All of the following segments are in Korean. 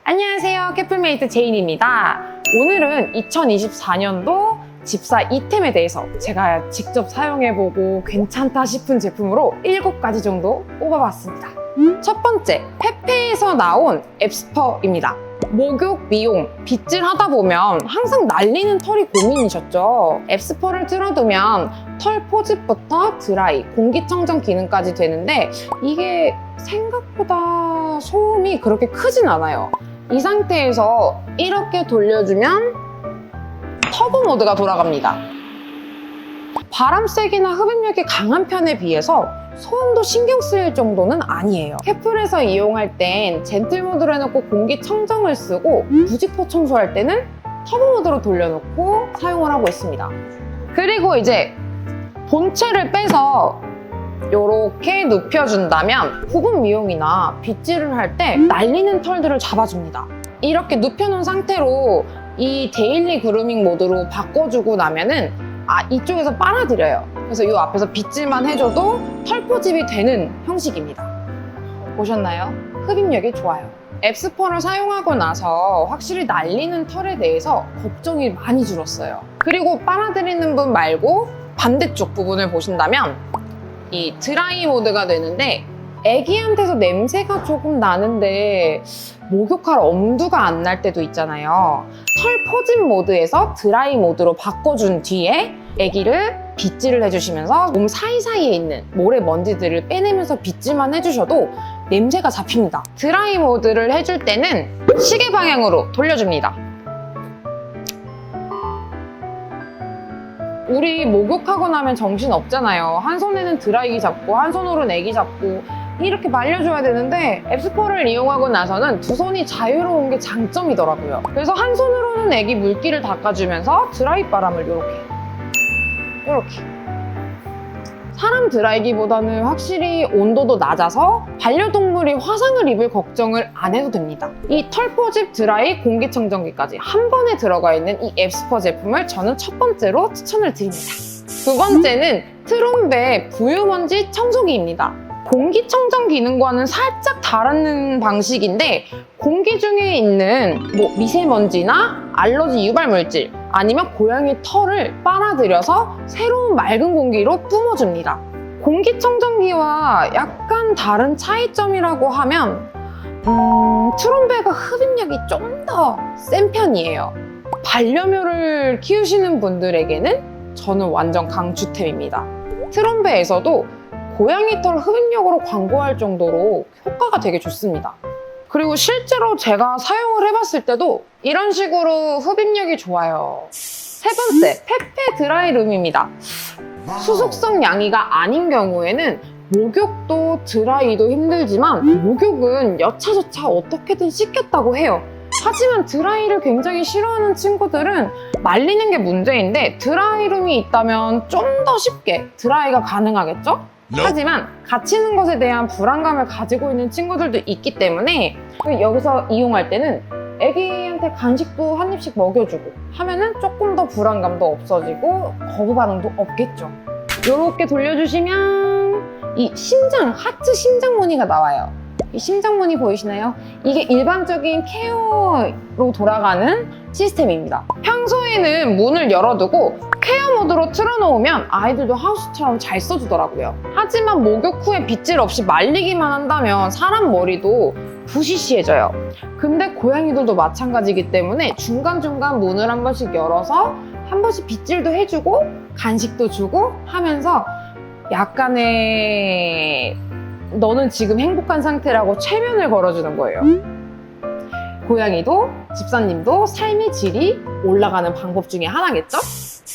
안녕하세요, 캐플메이트 제인입니다. 오늘은 2024년도 집사 이템에 대해서 제가 직접 사용해보고 괜찮다 싶은 제품으로 7가지 정도 뽑아봤습니다. 첫 번째, 페페에서 나온 앱스퍼입니다. 목욕, 미용, 빗질 하다 보면 항상 날리는 털이 고민이셨죠? 앱스퍼를 틀어두면 털 포집부터 드라이, 공기청정 기능까지 되는데 이게 생각보다 소음이 그렇게 크진 않아요. 이 상태에서 이렇게 돌려주면 터보 모드가 돌아갑니다. 바람색이나 흡입력이 강한 편에 비해서 소음도 신경 쓰일 정도는 아니에요. 캐플에서 이용할 땐 젠틀 모드로 해놓고 공기청정을 쓰고 부직포 청소할 때는 터보 모드로 돌려놓고 사용을 하고 있습니다. 그리고 이제 본체를 빼서 이렇게 눕혀준다면 부분 미용이나 빗질을 할 때 날리는 털들을 잡아줍니다. 이렇게 눕혀놓은 상태로 이 데일리 그루밍 모드로 바꿔주고 나면은 이쪽에서 빨아들여요. 그래서 이 앞에서 빗질만 해줘도 털 포집이 되는 형식입니다. 보셨나요? 흡입력이 좋아요. 앱스퍼를 사용하고 나서 확실히 날리는 털에 대해서 걱정이 많이 줄었어요. 그리고 빨아들이는 분 말고 반대쪽 부분을 보신다면 이 드라이 모드가 되는데 애기한테서 냄새가 조금 나는데 목욕할 엄두가 안 날 때도 있잖아요. 털 포집 모드에서 드라이 모드로 바꿔준 뒤에 애기를 빗질을 해주시면서 몸 사이사이에 있는 모래 먼지들을 빼내면서 빗질만 해주셔도 냄새가 잡힙니다. 드라이 모드를 해줄 때는 시계 방향으로 돌려줍니다. 우리 목욕하고 나면 정신 없잖아요. 한 손에는 드라이기 잡고 한 손으로는 애기 잡고 이렇게 말려줘야 되는데 앱스퍼를 이용하고 나서는 두 손이 자유로운 게 장점이더라고요. 그래서 한 손으로는 애기 물기를 닦아주면서 드라이 바람을 이렇게 사람 드라이기보다는 확실히 온도도 낮아서 반려동물이 화상을 입을 걱정을 안 해도 됩니다. 이 털포집 드라이 공기청정기까지 한 번에 들어가 있는 이 앱스퍼 제품을 저는 첫 번째로 추천을 드립니다. 두 번째는 트롬베 부유먼지 청소기입니다. 공기청정 기능과는 살짝 다른 방식인데 공기 중에 있는 미세먼지나 알러지 유발 물질 아니면 고양이 털을 빨아들여서 새로운 맑은 공기로 뿜어줍니다. 공기청정기와 약간 다른 차이점이라고 하면 트롬베가 흡입력이 좀 더 센 편이에요. 반려묘를 키우시는 분들에게는 저는 완전 강추템입니다. 트롬베에서도 고양이 털 흡입력으로 광고할 정도로 효과가 되게 좋습니다. 그리고 실제로 제가 사용을 해봤을 때도 이런 식으로 흡입력이 좋아요. 세 번째, 페페 드라이룸입니다. 수속성 양이가 아닌 경우에는 목욕도 드라이도 힘들지만 목욕은 여차저차 어떻게든 씻겠다고 해요. 하지만 드라이를 굉장히 싫어하는 친구들은 말리는 게 문제인데 드라이룸이 있다면 좀 더 쉽게 드라이가 가능하겠죠? 하지만 갇히는 것에 대한 불안감을 가지고 있는 친구들도 있기 때문에 여기서 이용할 때는 애기한테 간식도 한 입씩 먹여주고 하면은 조금 더 불안감도 없어지고 거부 반응도 없겠죠. 이렇게 돌려주시면 이 하트 심장 무늬가 나와요. 이 심장 무늬 보이시나요? 이게 일반적인 케어로 돌아가는 시스템입니다. 평소에는 문을 열어두고 케어 모드로 틀어놓으면 아이들도 하우스처럼 잘 써주더라고요. 하지만 목욕 후에 빗질 없이 말리기만 한다면 사람 머리도 부시시해져요. 근데 고양이들도 마찬가지이기 때문에 중간중간 문을 한 번씩 열어서 한 번씩 빗질도 해주고 간식도 주고 하면서 약간의 너는 지금 행복한 상태라고 체면을 걸어주는 거예요. 고양이도 집사님도 삶의 질이 올라가는 방법 중에 하나겠죠?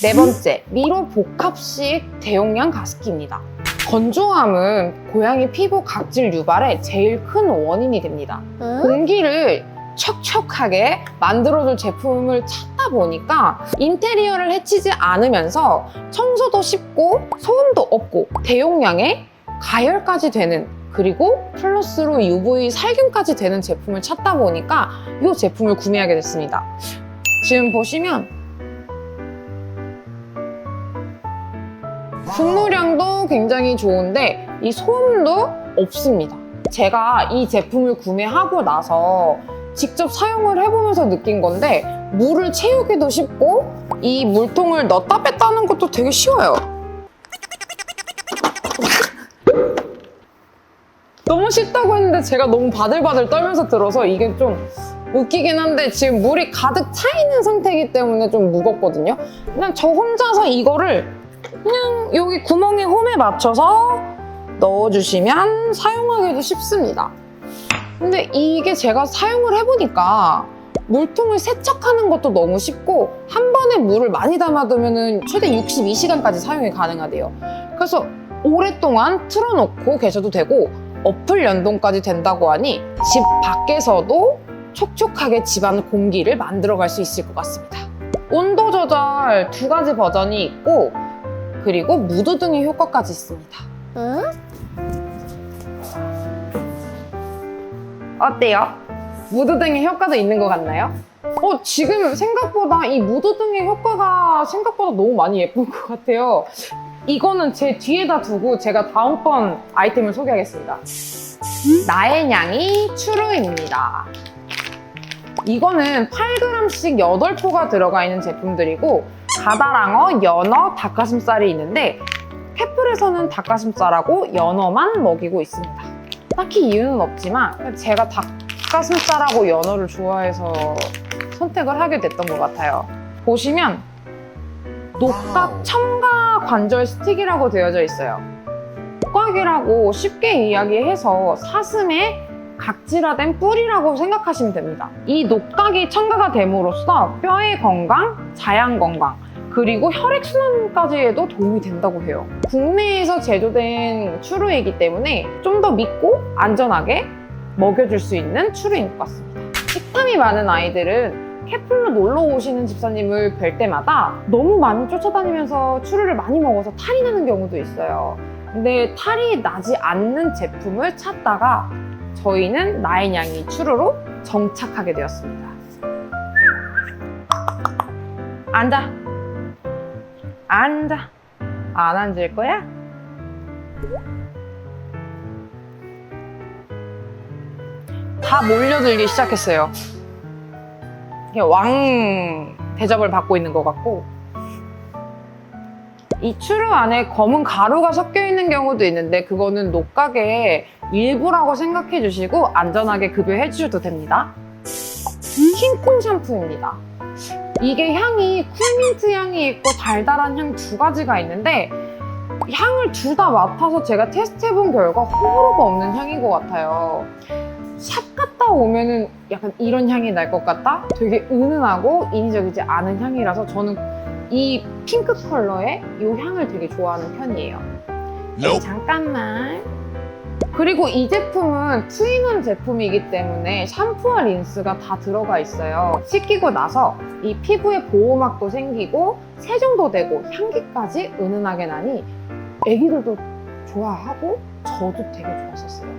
네 번째, 미로 복합식 대용량 가습기입니다. 건조함은 고양이 피부 각질 유발의 제일 큰 원인이 됩니다. 공기를 촉촉하게 만들어줄 제품을 찾다 보니까 인테리어를 해치지 않으면서 청소도 쉽고 소음도 없고 대용량에 가열까지 되는 그리고 플러스로 UV 살균까지 되는 제품을 찾다 보니까 이 제품을 구매하게 됐습니다. 지금 보시면 분무량도 굉장히 좋은데 이 소음도 없습니다. 제가 이 제품을 구매하고 나서 직접 사용을 해보면서 느낀 건데 물을 채우기도 쉽고 이 물통을 넣었다 뺐다 하는 것도 되게 쉬워요. 너무 쉽다고 했는데 제가 너무 바들바들 떨면서 들어서 이게 좀 웃기긴 한데 지금 물이 가득 차 있는 상태이기 때문에 좀 무겁거든요. 그냥 저 혼자서 이거를 그냥 여기 구멍에 홈에 맞춰서 넣어주시면 사용하기도 쉽습니다. 근데 이게 제가 사용을 해보니까 물통을 세척하는 것도 너무 쉽고 한 번에 물을 많이 담아두면 최대 62시간까지 사용이 가능하대요. 그래서 오랫동안 틀어놓고 계셔도 되고 어플 연동까지 된다고 하니 집 밖에서도 촉촉하게 집안 공기를 만들어갈 수 있을 것 같습니다. 온도 조절 2가지 버전이 있고 그리고 무드 등의 효과까지 있습니다. 응? 어때요? 무드 등의 효과도 있는 것 같나요? 지금 생각보다 이 무드 등의 효과가 생각보다 너무 많이 예쁜 것 같아요. 이거는 제 뒤에다 두고 제가 다음번 아이템을 소개하겠습니다. 나의 냥이 추루입니다. 이거는 8g씩 8포가 들어가 있는 제품들이고 가다랑어, 연어, 닭가슴살이 있는데 캐플에서는 닭가슴살하고 연어만 먹이고 있습니다. 딱히 이유는 없지만 제가 닭가슴살하고 연어를 좋아해서 선택을 하게 됐던 것 같아요. 보시면 녹각 첨가 관절 스틱이라고 되어져 있어요. 녹각이라고 쉽게 이야기해서 사슴의 각질화된 뿔이라고 생각하시면 됩니다. 이 녹각이 첨가가 됨으로써 뼈의 건강, 자양 건강, 그리고 혈액순환까지에도 도움이 된다고 해요. 국내에서 제조된 추루이기 때문에 좀 더 믿고 안전하게 먹여줄 수 있는 추루인 것 같습니다. 식탐이 많은 아이들은 캐플로 놀러 오시는 집사님을 뵐 때마다 너무 많이 쫓아다니면서 추루를 많이 먹어서 탈이 나는 경우도 있어요. 근데 탈이 나지 않는 제품을 찾다가 저희는 나의 냥이 추루로 정착하게 되었습니다. 앉아. 앉아. 안 앉을 거야? 다 몰려들기 시작했어요. 왕 대접을 받고 있는 것 같고 이 추루 안에 검은 가루가 섞여 있는 경우도 있는데 그거는 녹각의 일부라고 생각해 주시고 안전하게 급여해 주셔도 됩니다. 킹콩 샴푸입니다. 이게 향이 쿨민트 향이 있고 달달한 향 2가지가 있는데 향을 둘 다 맡아서 제가 테스트해본 결과 호불호가 없는 향인 것 같아요. 샵 갔다 오면은 약간 이런 향이 날 것 같다? 되게 은은하고 인위적이지 않은 향이라서 저는 이 핑크 컬러의 이 향을 되게 좋아하는 편이에요. 잠깐만. 그리고 이 제품은 투인원 제품이기 때문에 샴푸와 린스가 다 들어가 있어요. 씻기고 나서 이 피부에 보호막도 생기고 세정도 되고 향기까지 은은하게 나니 애기들도 좋아하고 저도 되게 좋았었어요.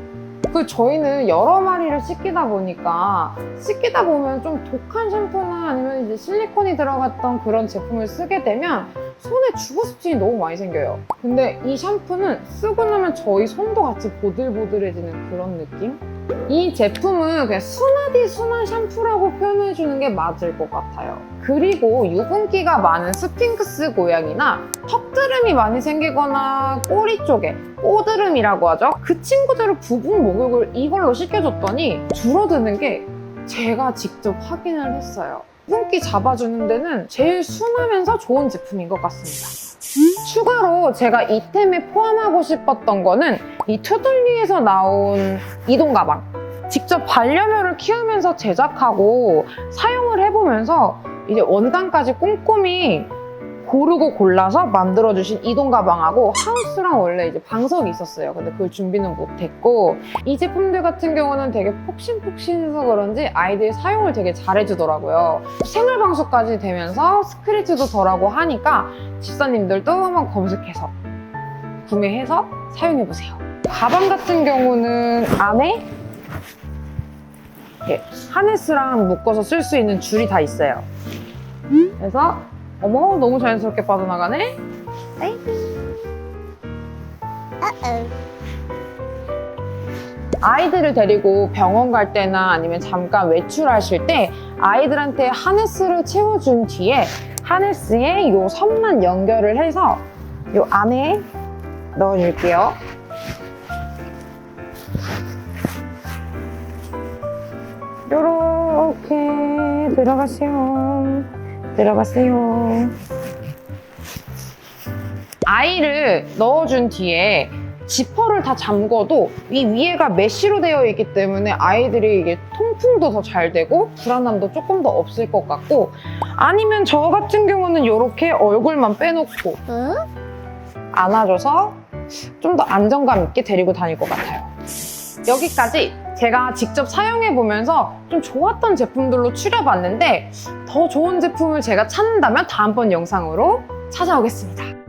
저희는 여러 마리를 씻기다 보면 좀 독한 샴푸나 아니면 이제 실리콘이 들어갔던 그런 제품을 쓰게 되면 손에 주거 습진이 너무 많이 생겨요. 근데 이 샴푸는 쓰고 나면 저희 손도 같이 보들보들해지는 그런 느낌? 이 제품은 그냥 순하디 순한 샴푸라고 표현해주는 게 맞을 것 같아요. 그리고 유분기가 많은 스핑크스 고양이나 턱드름이 많이 생기거나 꼬리 쪽에 꼬드름이라고 하죠. 그 친구들을 부분 목욕을 이걸로 시켜줬더니 줄어드는 게 제가 직접 확인을 했어요. 유분기 잡아주는 데는 제일 순하면서 좋은 제품인 것 같습니다. 추가로 제가 이템에 포함하고 싶었던 거는 이 투덜리에서 나온 이동 가방. 직접 반려묘를 키우면서 제작하고 사용을 해보면서 이제 원단까지 꼼꼼히 고르고 골라서 만들어주신 이동 가방하고 하우스랑 원래 이제 방석이 있었어요. 근데 그걸 준비는 못했고 이 제품들 같은 경우는 되게 폭신폭신해서 그런지 아이들이 사용을 되게 잘해주더라고요. 생활 방수까지 되면서 스크래치도 덜하고 하니까 집사님들도 한번 검색해서 구매해서 사용해보세요. 가방 같은 경우는 안에 이렇게 하네스랑 묶어서 쓸 수 있는 줄이 다 있어요. 그래서 어머 너무 자연스럽게 빠져나가네. 아이들을 데리고 병원 갈 때나 아니면 잠깐 외출하실 때 아이들한테 하네스를 채워준 뒤에 하네스에 요 선만 연결을 해서 요 안에 넣어줄게요. 요렇게 들어가세요. 들어가세요. 아이를 넣어준 뒤에 지퍼를 다 잠궈도 이 위에가 메쉬로 되어 있기 때문에 아이들이 이게 통풍도 더 잘 되고 불안함도 조금 더 없을 것 같고, 아니면 저 같은 경우는 이렇게 얼굴만 빼놓고 안아줘서 좀 더 안정감 있게 데리고 다닐 것 같아요. 여기까지 제가 직접 사용해보면서 좀 좋았던 제품들로 추려봤는데 더 좋은 제품을 제가 찾는다면 다음번 영상으로 찾아오겠습니다.